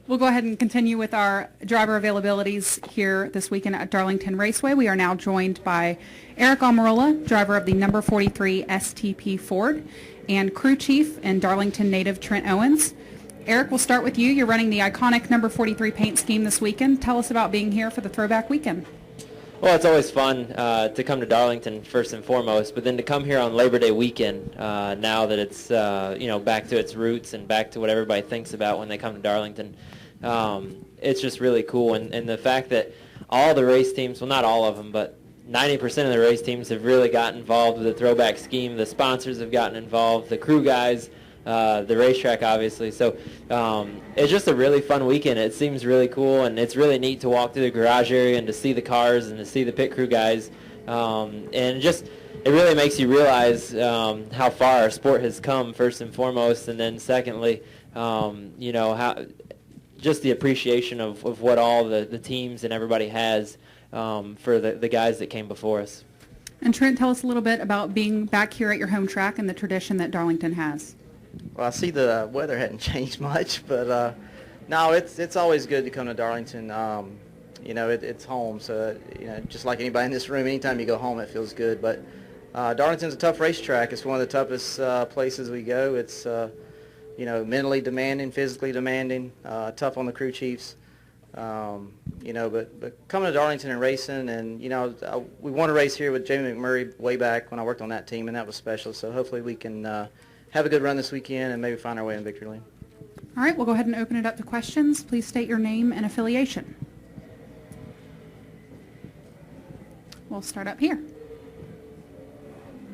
We'll go ahead and continue with our driver availabilities here this weekend at Darlington Raceway. We are now joined by Aric Almirola, driver of the number 43 STP Ford, and crew chief and Darlington native Trent Owens. Aric, we'll start with you. You're running the iconic number 43 paint scheme this weekend. Tell us about being here for the throwback weekend. Well, it's always fun to come to Darlington first and foremost, but then to come here on Labor Day weekend, now that it's back to its roots and back to what everybody thinks about when they come to Darlington, it's just really cool. And the fact that all the race teams, well, not all of them, but 90% of the race teams have really gotten involved with the throwback scheme. The sponsors have gotten involved, the crew guys, the racetrack, obviously. So it's just a really fun weekend. It seems really cool, and it's really neat to walk through the garage area and to see the cars and to see the pit crew guys. And just it really makes you realize how far our sport has come, first and foremost, and then secondly, how just the appreciation of what all the teams and everybody has for the guys that came before us. And Trent, tell us a little bit about being back here at your home track and the tradition that Darlington has. Well, I see the weather hadn't changed much, but no, it's always good to come to Darlington. It's home, so just like anybody in this room, anytime you go home, it feels good. But Darlington's a tough racetrack. It's one of the toughest places we go. It's mentally demanding, physically demanding, tough on the crew chiefs. But coming to Darlington and racing, and we won a race here with Jamie McMurray way back when I worked on that team, and that was special. So hopefully we can have a good run this weekend and maybe find our way in victory lane. All right, we'll go ahead and open it up to questions. Please state your name and affiliation. We'll start up here.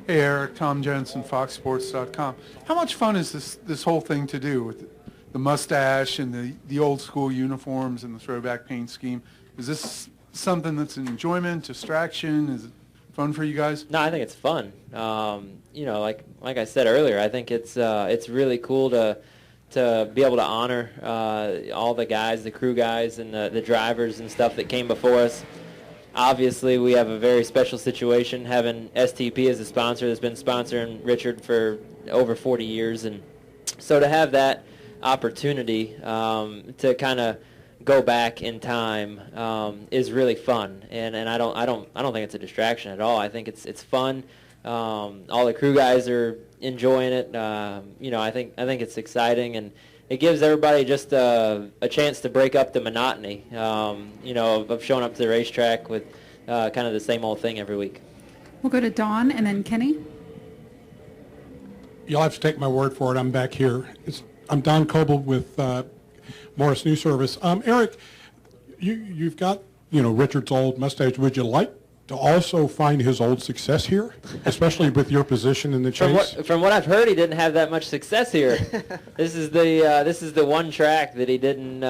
Hey Aric, Tom Jensen, FoxSports.com. How much fun is this whole thing to do with the mustache and the old school uniforms and the throwback paint scheme? Is this something that's an enjoyment, distraction? Is it fun for you guys? No, I think it's fun. Like I said earlier, I think it's really cool to be able to honor all the guys, the crew guys, and the drivers and stuff that came before us. Obviously, we have a very special situation having STP as a sponsor that's been sponsoring Richard for over 40 years, and so to have that opportunity to kind of go back in time is really fun, and I don't think it's a distraction at all. I think it's fun. All the crew guys are enjoying it. I think it's exciting, and it gives everybody just a chance to break up the monotony, of showing up to the racetrack with kind of the same old thing every week. We'll go to Don and then Kenny. You'll have to take my word for it. I'm back here. I'm Don Coble with Morris News Service. Aric, you've got Richard's old mustache. Would you like to also find his old success here, especially with your position in the chase? From what I've heard, he didn't have that much success here. This is the one track that he didn't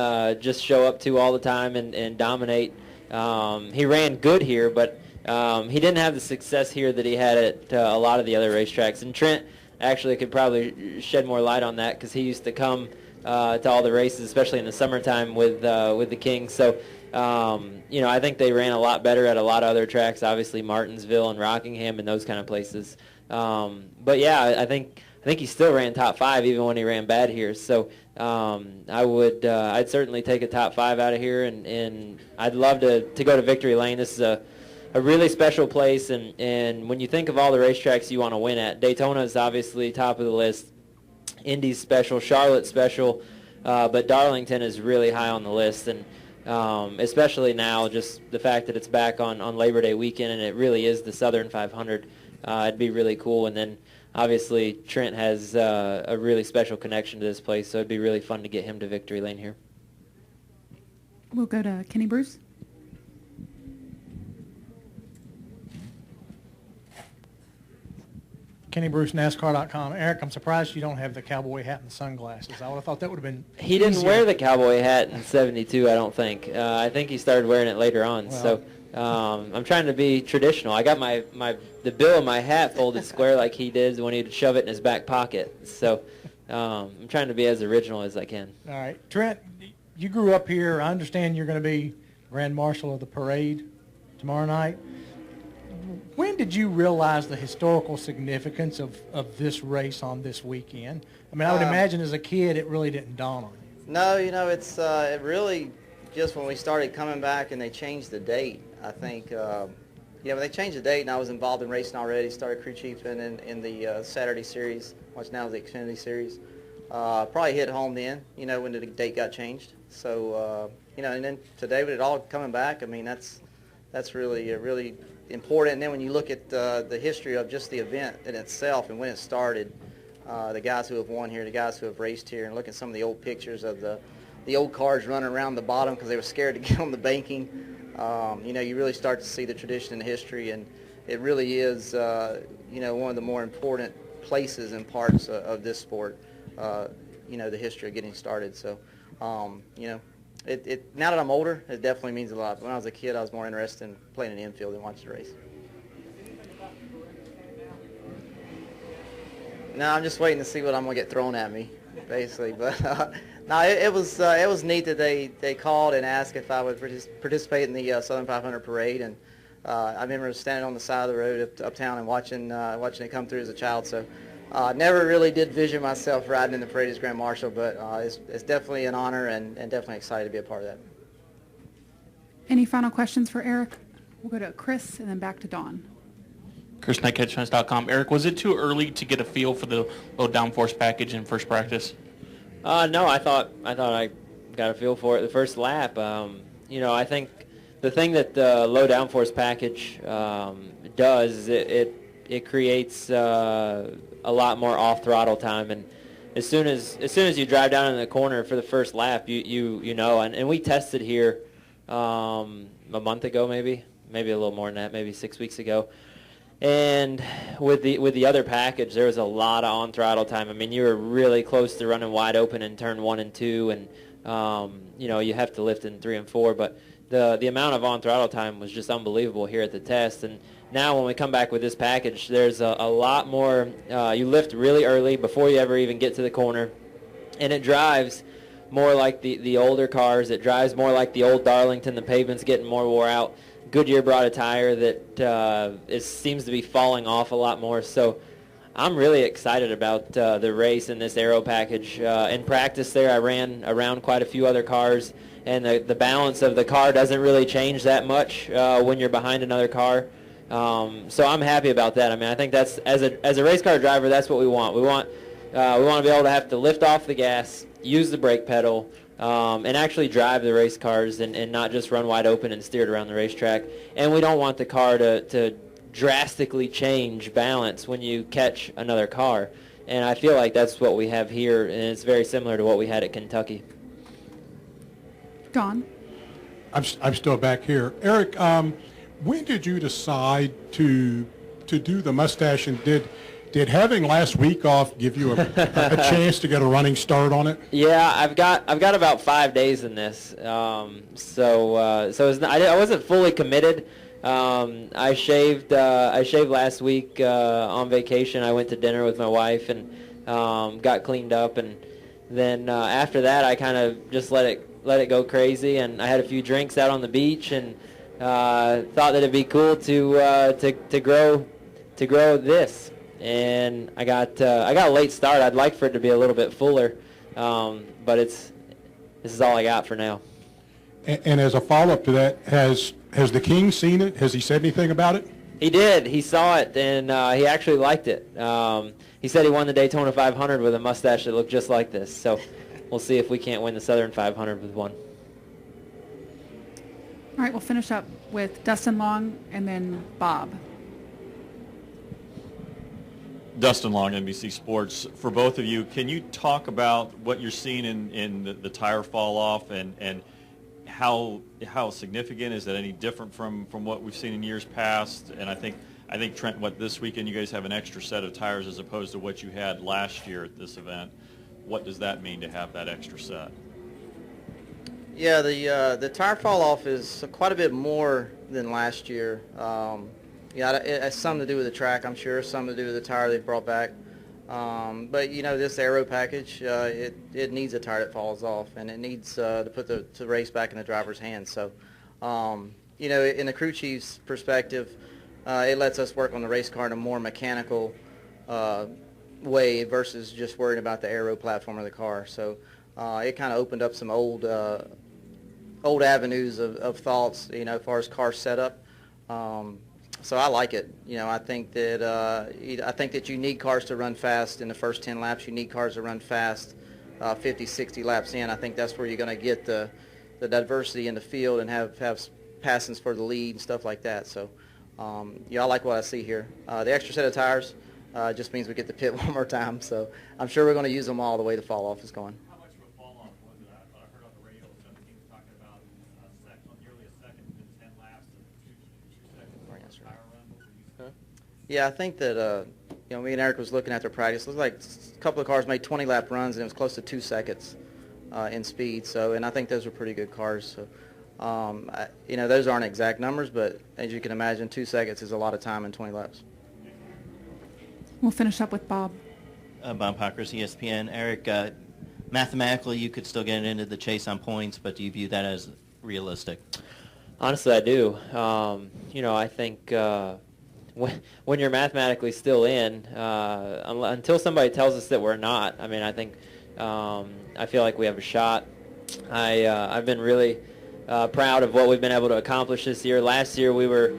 just show up to all the time and dominate. He ran good here, but he didn't have the success here that he had at a lot of the other racetracks. And Trent actually could probably shed more light on that because he used to come to all the races, especially in the summertime with the Kings. So, I think they ran a lot better at a lot of other tracks, obviously Martinsville and Rockingham and those kind of places. But yeah, I think he still ran top 5 even when he ran bad here. So I'd certainly take a top 5 out of here, and I'd love to go to Victory Lane. This is a really special place, and when you think of all the racetracks you want to win at, Daytona is obviously top of the list. Indy's special, Charlotte's special, but Darlington is really high on the list, and especially now, just the fact that it's back on Labor Day weekend, and it really is the Southern 500. It'd be really cool, and then obviously Trent has a really special connection to this place, so it'd be really fun to get him to Victory Lane here. We'll go to Kenny Bruce. Kenny Bruce, NASCAR.com. Aric, I'm surprised you don't have the cowboy hat and sunglasses. I would have thought that would have been He didn't wear the cowboy hat in '72, I don't think. I think he started wearing it later on. Well, so I'm trying to be traditional. I got the bill of my hat folded square like he did when he'd shove it in his back pocket. So I'm trying to be as original as I can. All right. Trent, you grew up here. I understand you're going to be Grand Marshal of the parade tomorrow night. When did you realize the historical significance of this race on this weekend? I mean, I would imagine as a kid it really didn't dawn on you. No, it's it really just when we started coming back and they changed the date. I think, when they changed the date and I was involved in racing already, started crew chief in the Saturday series, which now is the Xfinity series. Probably hit home then, when the date got changed. So, and then today with it all coming back, I mean, that's really, really important. And then when you look at the history of just the event in itself and when it started, the guys who have won here, the guys who have raced here, and look at some of the old pictures of the old cars running around the bottom because they were scared to get on the banking. You really start to see the tradition and the history, and it really is, one of the more important places and parts of this sport, the history of getting started. So, now that I'm older, it definitely means a lot. When I was a kid, I was more interested in playing in the infield than watching the race. No, I'm just waiting to see what I'm going to get thrown at me, basically. But no, it was neat that they called and asked if I would participate in the Southern 500 parade, and I remember standing on the side of the road uptown and watching it come through as a child. So never really did vision myself riding in the parade as Grand Marshal, but it's definitely an honor and definitely excited to be a part of that. Any final questions for Aric? We'll go to Chris and then back to Dawn. Chris Knight, catchfence.com. Aric, was it too early to get a feel for the low downforce package in first practice? No, I thought I got a feel for it the first lap. I think the thing that the low downforce package does is it creates a lot more off throttle time, and as soon as you drive down in the corner for the first lap, you know, and we tested here a month ago, maybe a little more than that, maybe 6 weeks ago. And with the other package, there was a lot of on-throttle time. I mean, you were really close to running wide open in turn 1 and 2, and you have to lift in 3 and 4. But the amount of on-throttle time was just unbelievable here at the test. And now when we come back with this package, there's a lot more. You lift really early before you ever even get to the corner, and it drives more like the older cars. It drives more like the old Darlington. The pavement's getting more wore out. Goodyear brought a tire that seems to be falling off a lot more. So I'm really excited about the race and this aero package. In practice there, I ran around quite a few other cars, and the balance of the car doesn't really change that much when you're behind another car. So I'm happy about that. I mean, I think that's as a race car driver, that's what we want. We want to be able to have to lift off the gas, use the brake pedal, and actually drive the race cars and not just run wide open and steer it around the racetrack. And we don't want the car to drastically change balance when you catch another car. And I feel like that's what we have here, and it's very similar to what we had at Kentucky. Dawn? I'm still back here. Aric, when did you decide to do the mustache, and did having last week off give you a chance to get a running start on it? Yeah, I've got about 5 days in this, so it's not, I wasn't fully committed. I shaved last week on vacation. I went to dinner with my wife and got cleaned up, and then after that I kind of just let it go crazy, and I had a few drinks out on the beach, and thought that it'd be cool to grow this. And I got a late start. I'd like for it to be a little bit fuller, but this is all I got for now. And as a follow-up to that, has the King seen it? Has he said anything about it? He did. He saw it, and he actually liked it. He said he won the Daytona 500 with a mustache that looked just like this. So we'll see if we can't win the Southern 500 with one. All right, we'll finish up with Dustin Long and then Bob. Dustin Long, NBC Sports. For both of you, can you talk about what you're seeing in the tire fall off, and how significant is that? Any different from what we've seen in years past? And I think Trent, this weekend you guys have an extra set of tires as opposed to what you had last year at this event. What does that mean to have that extra set? Yeah, the tire fall off is quite a bit more than last year. Yeah, it has something to do with the track, I'm sure, something to do with the tire they brought back. But, this aero package, it needs a tire that falls off, and it needs to put the race back in the driver's hands. So, in the crew chief's perspective, it lets us work on the race car in a more mechanical way versus just worrying about the aero platform of the car. So, it kind of opened up some old avenues of thoughts, as far as car setup. So I like it. I think that you need cars to run fast in the first 10 laps. You need cars to run fast 50, 60 laps in. I think that's where you're going to get the diversity in the field and have passings for the lead and stuff like that. So, I like what I see here. The extra set of tires just means we get to pit one more time. So I'm sure we're going to use them all the way the fall off is going. How much of a fall off was it? I heard on the radio some team was talking about nearly a second in 10 laps and 2 seconds tire run. What were you saying? Yeah, I think that me and Aric was looking at their practice. It was like a couple of cars made 20 lap runs and it was close to 2 seconds in speed. So, and I think those were pretty good cars. So, those aren't exact numbers, but as you can imagine, 2 seconds is a lot of time in 20 laps. We'll finish up with Bob. Bob Pockers, ESPN. Aric, mathematically you could still get into the chase on points, but do you view that as realistic? Honestly, I do. I think when you're mathematically still in, until somebody tells us that we're not, I think I feel like we have a shot. I've been really proud of what we've been able to accomplish this year. Last year we were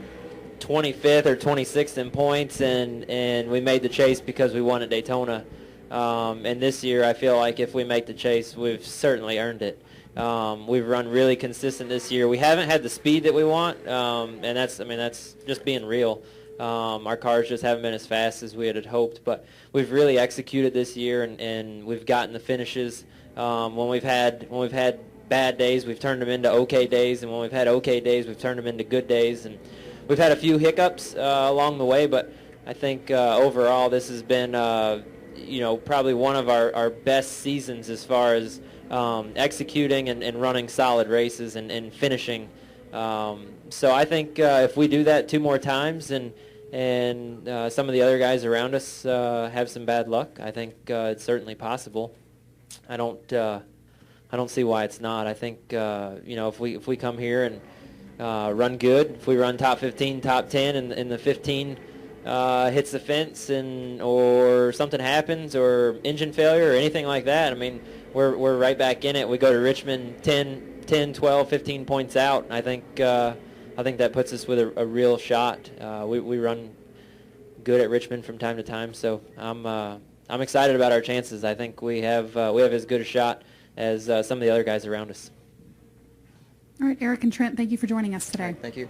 25th or 26th in points, and we made the chase because we won at Daytona. And this year I feel like if we make the chase, we've certainly earned it. We've run really consistent this year. We haven't had the speed that we want, and that's just being real. Our cars just haven't been as fast as we had hoped, but we've really executed this year, and we've gotten the finishes. When we've had bad days, we've turned them into okay days, and when we've had okay days, we've turned them into good days. And we've had a few hiccups along the way, but I think overall this has been probably one of our best seasons as far as executing and running solid races and finishing. So I think if we do that 2 more times and some of the other guys around us have some bad luck, I think it's certainly possible. I don't see why it's not. I think if we come here and run good, if we run top 15, top 10, and the 15 hits the fence or something happens or engine failure or anything like that, we're right back in it. We go to Richmond 10, 12, 15 points out. I think that puts us with a real shot. We run good at Richmond from time to time, so I'm excited about our chances. I think we have as good a shot as some of the other guys around us. All right, Aric and Trent, thank you for joining us today. Thank you.